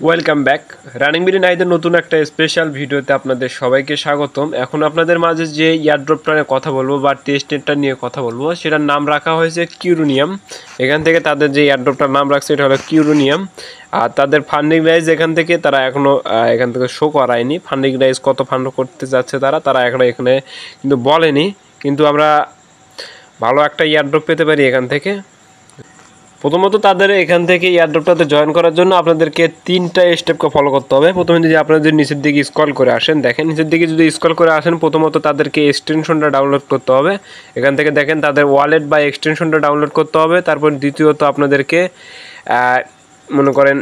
Welcome back. Running BD নাইদের নতুন একটা special ভিডিওতে আপনাদের সবাইকে স্বাগতম। এখন আপনাদের মাঝে যে ইয়ারড্রপটা নিয়ে কথা বলবো বা টেস্টনেটটা নিয়ে কথা বলবো, সেটার নাম রাখা হয়েছে কিউরোনিয়াম। এখান থেকে তাদের যে ইয়ারড্রপটার নাম রাখছে এটা হলো কিউরোনিয়াম। আর তাদের ফান্ডিং রাইজ এখান থেকে তারা এখনও এখান থেকে শো করায়নি ফান্ডিং রাইজ কত ফান্ড করতে যাচ্ছে তারা এখনও এখানে কিন্তু বলেনি। কিন্তু আমরা ভালো একটা ইয়ারড্রপ পেতে পারি এখান থেকে। প্রথমত তাদের এখান থেকে এয়ারড্রপটাতে জয়েন করার জন্য আপনাদেরকে 3টা স্টেপকে ফলো করতে হবে। প্রথমে যদি আপনারা যদি নিচের দিকে স্ক্রল করে আসেন, দেখেন নিচের দিকে যদি স্ক্রল করে আসেন, প্রথমত তাদেরকে এক্সটেনশনটা ডাউনলোড করতে হবে। এখান থেকে দেখেন তাদের ওয়ালেট বা এক্সটেনশনটা ডাউনলোড করতে হবে। তারপর দ্বিতীয়ত আপনাদেরকে মনে করেন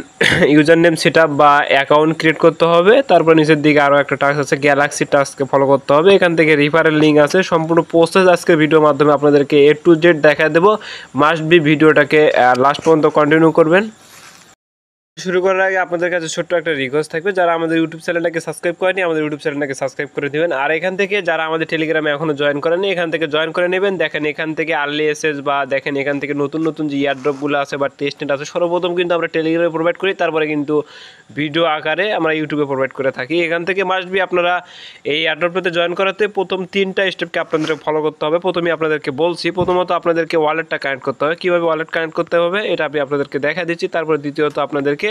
ইউজার নেম সেট আপ বা অ্যাকাউন্ট ক্রিয়েট করতে হবে। তারপর নিচের দিকে আরও একটা টাস্ক আছে, গ্যালাক্সি টাস্ককে ফলো করতে হবে। এখান থেকে রিফারেল লিঙ্ক আছে, সম্পূর্ণ প্রসেস আজকে ভিডিওর মাধ্যমে আপনাদেরকে A to Z দেখা দেবো। মাস্ট বি ভিডিওটাকে লাস্ট পর্যন্ত কন্টিনিউ করবেন। শুরু করার আগে আপনাদের কাছে ছোট্ট একটা রিকোয়েস্ট থাকবে, যারা আমাদের ইউটিউব চ্যানেলটাকে সাবস্ক্রাইব করেনি আমাদের ইউটিউব চ্যানেলটাকে সাবস্ক্রাইব করে দিবেন। আর এখান থেকে যারা আমাদের টেলিগ্রামে এখনও জয়েন করেনি এখান থেকে জয়েন করে নেবেন। দেখেন এখান থেকে আর্লি এসএস বা দেখেন এখান থেকে নতুন নতুন যে ইয়ারড্রপগুলো আছে বা টেস্টনেট আছে সর্বপ্রথম কিন্তু আমরা টেলিগ্রামে প্রোভাইড করি, তারপরে কিন্তু ভিডিও আকারে আমরা ইউটিউবে প্রোভাইড করে থাকি। এখান থেকে মাস্ট বি আপনারা এই ইয়ারড্রপটাতে জয়েন করাতে প্রথম 3টা স্টেপকে আপনাদের ফলো করতে হবে। প্রথমে আপনাদেরকে বলছি, প্রথমত আপনাদেরকে ওয়ালেটটা কানেক্ট করতে হবে। কীভাবে ওয়ালেট কানেক্ট করতে হবে এটা আমি আপনাদেরকে দেখা দিচ্ছি। তারপর দ্বিতীয়ত আপনাদেরকে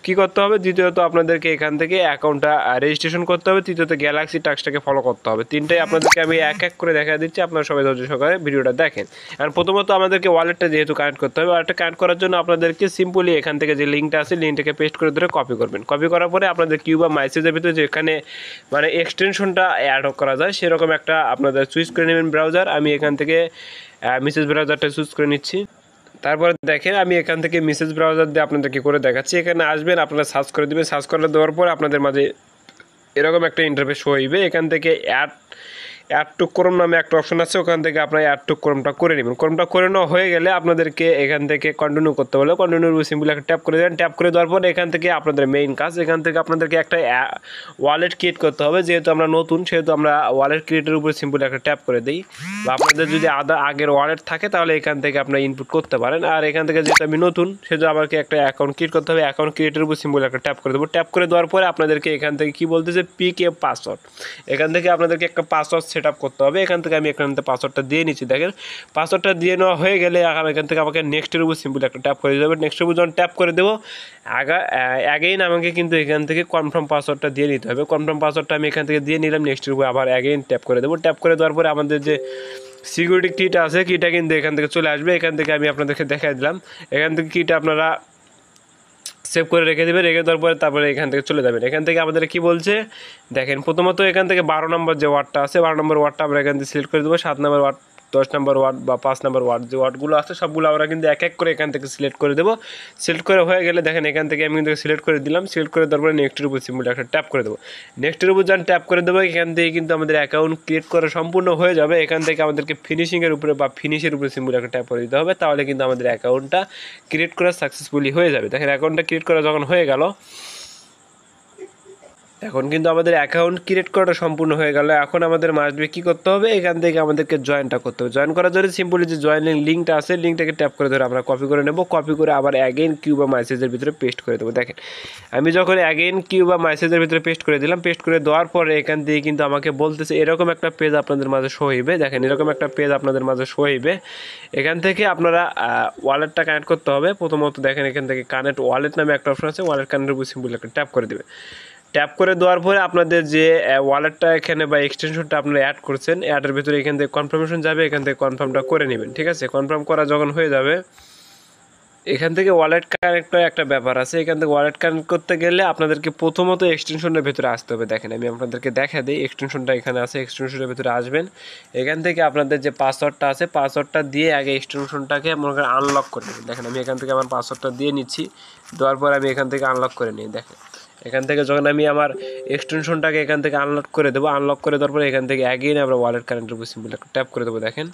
কী করতে হবে, দ্বিতীয়ত আপনাদেরকে এখান থেকে অ্যাকাউন্টটা রেজিস্ট্রেশন করতে হবে। তৃতীয়ত গ্যালাক্সি টাস্কটাকে ফলো করতে হবে। 3টাই আপনাদেরকে আমি এক এক করে দেখা দিচ্ছি, আপনারা সবাই ধৈর্য সহকারে ভিডিওটা দেখেন। আর প্রথমত আমাদেরকে ওয়ালেটটা যেহেতু কানেক্ট করতে হবে, ওয়ালেটটা কানেক্ট করার জন্য আপনাদেরকে সিম্পলি এখান থেকে যে লিঙ্কটা আছে লিঙ্কটাকে পেস্ট করে ধরে কপি করবেন। কপি করার পরে আপনাদের কিউ বা মাইসেজের ভিতরে যেখানে মানে এক্সটেনশনটা অ্যাড করা যায় সেরকম একটা আপনাদের চুজ করে নেবেন ব্রাউজার। আমি এখান থেকে মেসেজ ব্রাউজারটা চুজ করে নিচ্ছি। তারপরে দেখেন আমি এখান থেকে মেসেজ ব্রাউজার দিয়ে আপনাদেরকে করে দেখাচ্ছি। এখানে আসবেন, আপনারা সার্চ করে দেবেন। সার্চ করে দেওয়ার পর আপনাদের মাঝে এরকম একটা ইন্টারফেস হইবে। এখান থেকে অ্যাড টু ক্রোম নামে একটা অপশন আছে, ওখান থেকে আপনারা অ্যাড টু ক্রোমটা করে নেবেন। ক্রোমটা করে নেওয়া হয়ে গেলে আপনাদেরকে এখান থেকে কন্টিনিউ করতে বলে কন্টিনিউর সিম্পল একটা ট্যাপ করে দেবেন। ট্যাপ করে দেওয়ার পর এখান থেকে আপনাদের মেইন কাজ, এখান থেকে আপনাদেরকে একটা ওয়ালেট ক্রিয়েট করতে হবে। যেহেতু আমরা নতুন সেহেতু আমরা ওয়ালেট ক্রিয়েটের উপরে সিম্পল একটা ট্যাপ করে দিই। বা আপনাদের যদি আগের ওয়ালেট থাকে তাহলে এখান থেকে আপনারা ইনপুট করতে পারেন। আর এখান থেকে যেহেতু আমি নতুন সেহেতু আমাকে একটা অ্যাকাউন্ট ক্রিয়েট করতে হবে। অ্যাকাউন্ট ক্রিয়েটের উপর সিম্পল একটা ট্যাপ করে দেবো। ট্যাপ করে দেওয়ার পরে আপনাদেরকে এখান থেকে কী বলতেছে পিক এ পাসওয়ার্ড, এখান থেকে আপনাদেরকে একটা পাসওয়ার্ড সেট আপ করতে হবে। এখান থেকে আমি এখান থেকে পাসওয়ার্ডটা দিয়ে নিচ্ছি। দেখেন পাসওয়ার্ডটা দিয়ে নেওয়া হয়ে গেলে এখান থেকে আমাকে নেক্সটের উপর সিম্পল একটা ট্যাপ করে দেবে। নেক্সটের উপর যখন ট্যাপ করে দেবো অ্যাগেইন আমাকে কিন্তু এখান থেকে কনফার্ম পাসওয়ার্ডটা দিয়ে নিতে হবে। কনফার্ম পাসওয়ার্ডটা আমি এখান থেকে দিয়ে নিলাম। নেক্সটের উপর আবার অ্যাগেইন ট্যাপ করে দেবো। ট্যাপ করে দেওয়ার পরে আমাদের যে সিকিউরিটি কিটা আছে কিটা কিন্তু এখান থেকে চলে আসবে। এখান থেকে আমি আপনাদেরকে দেখাই দিলাম। এখান থেকে কিটা আপনারা সেভ করে রেখে দেবেন। রেখে দেওয়ার পরে তারপরে এখান থেকে চলে যাবেন। এখান থেকে আমাদের কি বলছে দেখেন, প্রথমত এখান থেকে 12 নম্বর যে ওয়ার্ডটা আছে 12 নম্বর ওয়ার্ডটা আমরা এখান থেকে সিলেক্ট করে দেবো। 7 নম্বর ওয়ার্ড, 10 নম্বর ওয়ার্ড বা 5 নম্বর ওয়ার্ড যে ওয়ার্ডগুলো আছে সবগুলো আমরা কিন্তু এক এক করে এখান থেকে সিলেক্ট করে দেবো। সিলেক্ট করে হয়ে গেলে দেখেন এখান থেকে আমি কিন্তু সিলেক্ট করে দিলাম। সিলেক্ট করে দেওয়ার পরে নেক্সটের উপর সিম্পল একটা ট্যাপ করে দেবো। নেক্সটের উপর যখন ট্যাপ করে দেবো এখান থেকে কিন্তু আমাদের অ্যাকাউন্ট ক্রিয়েট করা সম্পূর্ণ হয়ে যাবে। এখান থেকে আমাদেরকে ফিনিশিংয়ের উপরে বা ফিনিশের উপরে সিম্পল একটা ট্যাপ করে দিতে হবে, তাহলে কিন্তু আমাদের অ্যাকাউন্টটা ক্রিয়েট করা সাকসেসফুলি হয়ে যাবে। দেখেন অ্যাকাউন্টটা ক্রিয়েট করা যখন হয়ে গেল, এখন কিন্তু আমাদের অ্যাকাউন্ট ক্রিয়েট করাটা সম্পূর্ণ হয়ে গেল। এখন আমাদের মাস্ট বি কী করতে হবে, এখান থেকে আমাদেরকে জয়েনটা করতে হবে। জয়েন করার জন্য সিম্পলি যে জয়েনিং লিঙ্কটা আছে লিঙ্কটাকে ট্যাপ করে ধরে আমরা কপি করে নেব। কপি করে আবার অ্যাগেইন কিউ বা মেসেজের ভিতরে পেস্ট করে দেবো। দেখেন আমি যখন অ্যাগেইন কিউ বা মেসেজের ভিতরে পেস্ট করে দিলাম, পেস্ট করে দেওয়ার পরে এখান থেকে কিন্তু আমাকে বলতেছে এরকম একটা পেজ আপনাদের মাঝে শো হইবে। দেখেন এরকম একটা পেজ আপনাদের মাঝে শো হইবে। এখান থেকে আপনারা ওয়ালেটটা কানেক্ট করতে হবে। প্রথমত দেখেন এখান থেকে কানেক্ট ওয়ালেট নামে একটা অপশন আছে, ওয়ালেট কানেক্টের উপর সিম্পল একটা ট্যাপ করে দেবে। ট্যাপ করে দেওয়ার পরে আপনাদের যে ওয়ালেটটা এখানে বা এক্সটেনশনটা আপনারা অ্যাড করছেন অ্যাডের ভিতরে এখান থেকে কনফার্মেশন যাবে। এখান থেকে কনফার্মটা করে নেবেন। ঠিক আছে, কনফার্ম করা যখন হয়ে যাবে এখান থেকে ওয়ালেট কানেক্ট একটা ব্যাপার আছে। এখান থেকে ওয়ালেট কানেক্ট করতে গেলে আপনাদেরকে প্রথমত এক্সটেনশনের ভিতরে আসতে হবে। দেখেন আমি আপনাদেরকে দেখা দিই, এক্সটেনশনটা এখানে আছে। এক্সটেনশনের ভিতরে আসবেন। এখান থেকে আপনাদের যে পাসওয়ার্ডটা আছে পাসওয়ার্ডটা দিয়ে আগে এক্সটেনশনটাকে মনে করেন আনলক করে নেবেন। দেখেন আমি এখান থেকে আমার পাসওয়ার্ডটা দিয়ে নিচ্ছি। দেওয়ার পর আমি এখান থেকে আনলক করে নিই। দেখেন এখান থেকে যখন আমি আমার এক্সটেনশনটাকে এখান থেকে আনলক করে দেবো, আনলক করে দেওয়ার পরে এখান থেকে অ্যাগেইন আমরা ওয়ালেট কানেক্টের উপর সিম্পল একটা ট্যাপ করে দেবো। দেখেন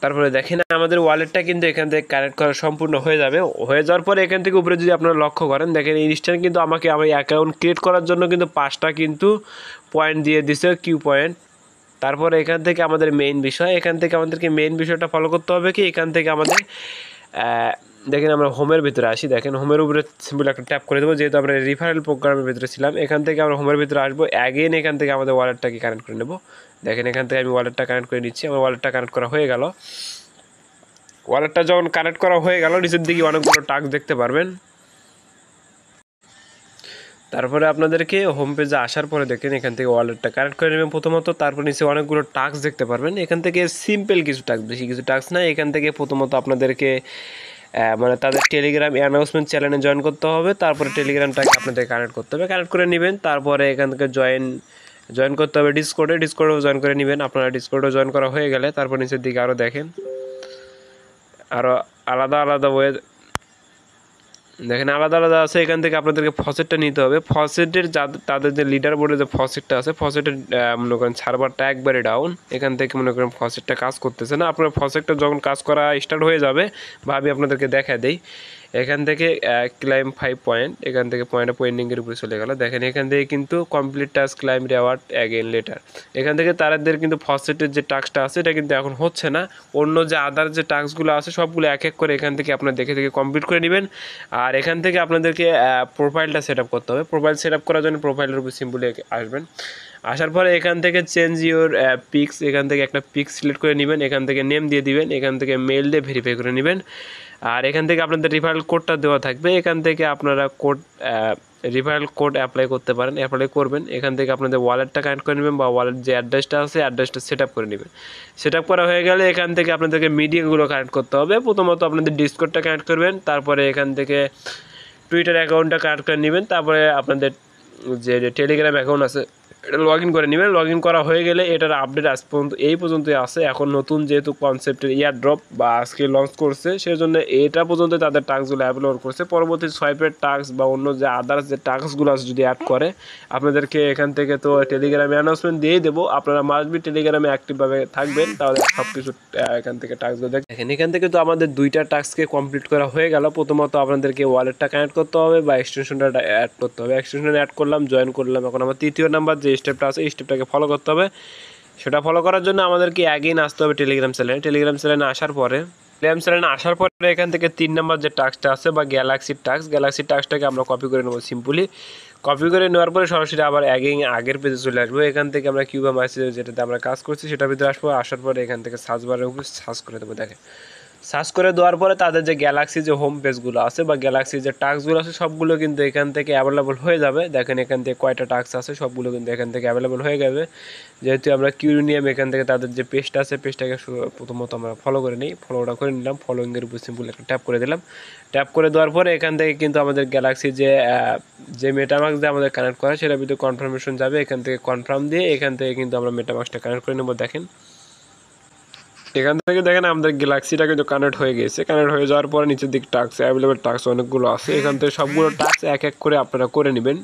তারপরে দেখেন আমাদের ওয়ালেটটা কিন্তু এখান থেকে কানেক্ট করা সম্পূর্ণ হয়ে যাবে। হয়ে যাওয়ার পরে এখান থেকে উপরে যদি আপনারা লক্ষ্য করেন দেখেন ইনস্ট্যান্ট কিন্তু আমাকে আমার অ্যাকাউন্ট ক্রিয়েট করার জন্য কিন্তু 5টা কিন্তু পয়েন্ট দিয়ে দিছে, কিউ পয়েন্ট। তারপরে এখান থেকে আমাদের মেইন বিষয়, এখান থেকে আমাদেরকে মেইন বিষয়টা ফলো করতে হবে কি এখান থেকে আমাদের দেখেন আমরা হোমের ভিতরে আসি। দেখেন হোমের উপরে সিম্পল একটা ট্যাপ করে দেবো, যেহেতু আমরা রিফারেল প্রোগ্রামের ভিতরে ছিলাম। এখান থেকে আমরা হোমের ভিতরে আসবো, অ্যাগেন এখান থেকে আমাদের ওয়ালেটটাকে কানেক্ট করে নেব। দেখেন এখান থেকে আমি ওয়ালেটটা কানেক্ট করে নিচ্ছি। আমার ওয়ালেটটা কানেক্ট করা হয়ে গেল। ওয়ালেটটা যখন কানেক্ট করা হয়ে গেল, নিচের দিকে অনেকগুলো টাস্ক দেখতে পারবেন। তারপরে আপনাদেরকে হোম পেজে আসার পরে দেখেন এখান থেকে ওয়ালেটটা কানেক্ট করে নেবেন প্রথমত। তারপর নিচে অনেকগুলো টাস্ক দেখতে পারবেন। এখান থেকে সিম্পল কিছু টাস্ক, বেশি কিছু টাস্ক নাই। এখান থেকে প্রথমত আপনাদেরকে মানে তাদের টেলিগ্রাম অ্যানাউন্সমেন্ট চ্যানেলে জয়েন করতে হবে। তারপরে টেলিগ্রামটাকে আপনাদের কানেক্ট করতে হবে, কানেক্ট করে নেবেন। তারপরে এখান থেকে জয়েন করতে হবে ডিসকর্ডেও জয়েন করে নেবেন। আপনারা ডিসকর্ডেও জয়েন করা হয়ে গেলে তারপর নিচের দিকে আরও দেখেন, আরও আলাদা আলাদা ওয়ে দেখেন আলাদা আলাদা আছে। এখান থেকে আপনাদেরকে ফসেটটা নিতে হবে। ফসেটের তাদের যে লিডার বোর্ডে যে ফসেটটা আছে, ফসেটের মনে করেন সার্ভারটা একবারে ডাউন। এখান থেকে মনে করেন ফসেটটা কাজ করতেছে না। আপনার ফসেটটা যখন কাজ করা স্টার্ট হয়ে যাবে বা আমি আপনাদেরকে দেখা দেই, এখান থেকে ক্লাইম 5 পয়েন্ট, এখান থেকে পয়েন্টিংয়ের উপরে চলে গেল। দেখেন এখান থেকে কিন্তু complete task claim reward again letter. এখান থেকে তাদের কিন্তু ফসেটের যে টাস্কটা আছে এটা কিন্তু এখন হচ্ছে না। অন্য যে আদার যে টাস্কগুলো আছে সবগুলো এক এক করে এখান থেকে আপনার দেখে কমপ্লিট করে নেবেন। আর এখান থেকে আপনাদেরকে প্রোফাইলটা সেট আপ করতে হবে। প্রোফাইল সেট আপ করার জন্য প্রোফাইলের উপর সিম্পলি আসবেন। আসার পরে এখান থেকে চেঞ্জ ইউর পিক্স, এখান থেকে একটা পিক্স সিলেক্ট করে নেবেন। এখান থেকে নেম দিয়ে দিবেন, এখান থেকে মেল দিয়ে ভেরিফাই করে নেবেন। আর এখান থেকে আপনাদের রিফারেল কোডটা দেওয়া থাকবে। এখান থেকে আপনারা রিফারেল কোড অ্যাপ্লাই করতে পারেন, অ্যাপ্লাই করবেন। এখান থেকে আপনাদের ওয়ালেটটা কানেক্ট করে নেবেন বা ওয়ালেট যে অ্যাড্রেসটা আছে অ্যাড্রেসটা সেট আপ করে নেবেন। সেট আপ করা হয়ে গেলে এখান থেকে আপনাদেরকে মিডিয়াগুলো কানেক্ট করতে হবে। প্রথমত আপনাদের ডিসকর্ডটা কানেক্ট করবেন, তারপরে এখান থেকে টুইটার অ্যাকাউন্টটা কানেক্ট করে নেবেন, তারপরে আপনাদের যে টেলিগ্রাম অ্যাকাউন্ট আছে এটা লগ ইন করে নেবেন। লগ ইন করা হয়ে গেলে এটার আপডেট আজ পর্যন্ত এই পর্যন্তই আছে। এখন নতুন যেহেতু কনসেপ্টের ইয়ারড্রপ বা আজকে লঞ্চ করছে, সেজন্য এটা পর্যন্ত তাদের টাস্কগুলো অ্যাভেলেবল করছে। পরবর্তী সোয়াইপের টাস্ক বা অন্য যে আদার্স যে টাস্কগুলো আছে যদি অ্যাড করে আপনাদেরকে এখান থেকে তো টেলিগ্রামে অ্যানাউন্সমেন্ট দিয়েই দেবো। আপনারা মাস্টবি টেলিগ্রামে অ্যাক্টিভভাবে থাকবেন, তাহলে সব কিছু এখান থেকে টাস্কগুলো দেখেন। এখান থেকে তো আমাদের দুইটা টাস্ককে কমপ্লিট করা হয়ে গেল। প্রথমত আপনাদেরকে ওয়ালেটটা কানেক্ট করতে হবে বা এক্সটেনশনটা অ্যাড করতে হবে। এক্সটেনশন অ্যাড করলাম, জয়েন করলাম। এখন আমার তৃতীয় নাম্বার যে স্টেপটা আছে এই স্টেপটাকে ফলো করতে হবে। সেটা ফলো করার জন্য আমাদেরকে অ্যাগেইন আসতে হবে টেলিগ্রাম চ্যানেলে আসার পরে এখান থেকে 3 নম্বর যে টাস্কটা আছে বা গ্যালাক্সির টাস্কটাকে আমরা কপি করে নেবো। সিম্পলি কপি করে নেওয়ার পরে সরাসরি আবার আগের পেজে চলে আসবো। এখান থেকে আমরা কিউবা মাইসেজ যেটাতে আমরা কাজ করছি সেটার ভিতরে আসবো। আসার পরে এখান থেকে সার্চ বারের উপরে সার্চ করে দেবো। দেখেন সার্চ করে দেওয়ার পরে তাদের যে গ্যালাক্সি যে হোম পেজগুলো আছে বা গ্যালাক্সি যে টাস্কগুলো আছে সবগুলো কিন্তু এখান থেকে অ্যাভেলেবল হয়ে যাবে। দেখেন এখান থেকে কয়টা টাস্ক আছে সবগুলো কিন্তু এখান থেকে অ্যাভেলেবল হয়ে যাবে। যেহেতু আমরা কিউরিনিয়াম এখান থেকে তাদের যে পেজটা আছে পেজটাকে প্রথমত আমরা ফলো করে নিই। ফলোটা করে নিলাম, ফলোইংয়ের উপর সিম্পল একটা ট্যাপ করে দিলাম। ট্যাপ করে দেওয়ার পরে এখান থেকে কিন্তু আমাদের গ্যালাক্সি যে মেটামাক্স যে আমাদের কানেক্ট করা সেটার ভিতরে কনফার্মেশন যাবে। এখান থেকে কনফার্ম দিয়ে এখান থেকে কিন্তু আমরা মেটামাক্সটা কানেক্ট করে নেবো। দেখেন এখান থেকে দেখেন আমাদের গ্যালাক্সিটা কিন্তু কানেক্ট হয়ে গেছে। কানেক্ট হয়ে যাওয়ার পরে নিচের দিক টাস্ক অ্যাভেলেবল টাস্ক অনেকগুলো আছে। এখান থেকে সবগুলো টাস্ক এক এক করে আপনারা করে নেবেন।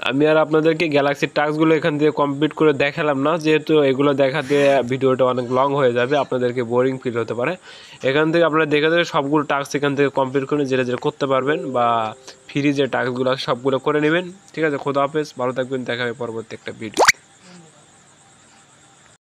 আমি আর আপনাদেরকে গ্যালাক্সির টাস্কগুলো এখান থেকে কমপ্লিট করে দেখালাম না, যেহেতু এগুলো দেখাতে ভিডিওটা অনেক লং হয়ে যাবে, আপনাদেরকে বোরিং ফিল হতে পারে। এখান থেকে আপনারা দেখে সবগুলো টাস্ক এখান থেকে কমপ্লিট করে যেটা করতে পারবেন বা ফ্রি যে টাস্কগুলো আছে সবগুলো করে নেবেন। ঠিক আছে, খোদা হাফেজ, ভালো থাকবেন, দেখা হবে পরবর্তী একটা ভিডিও।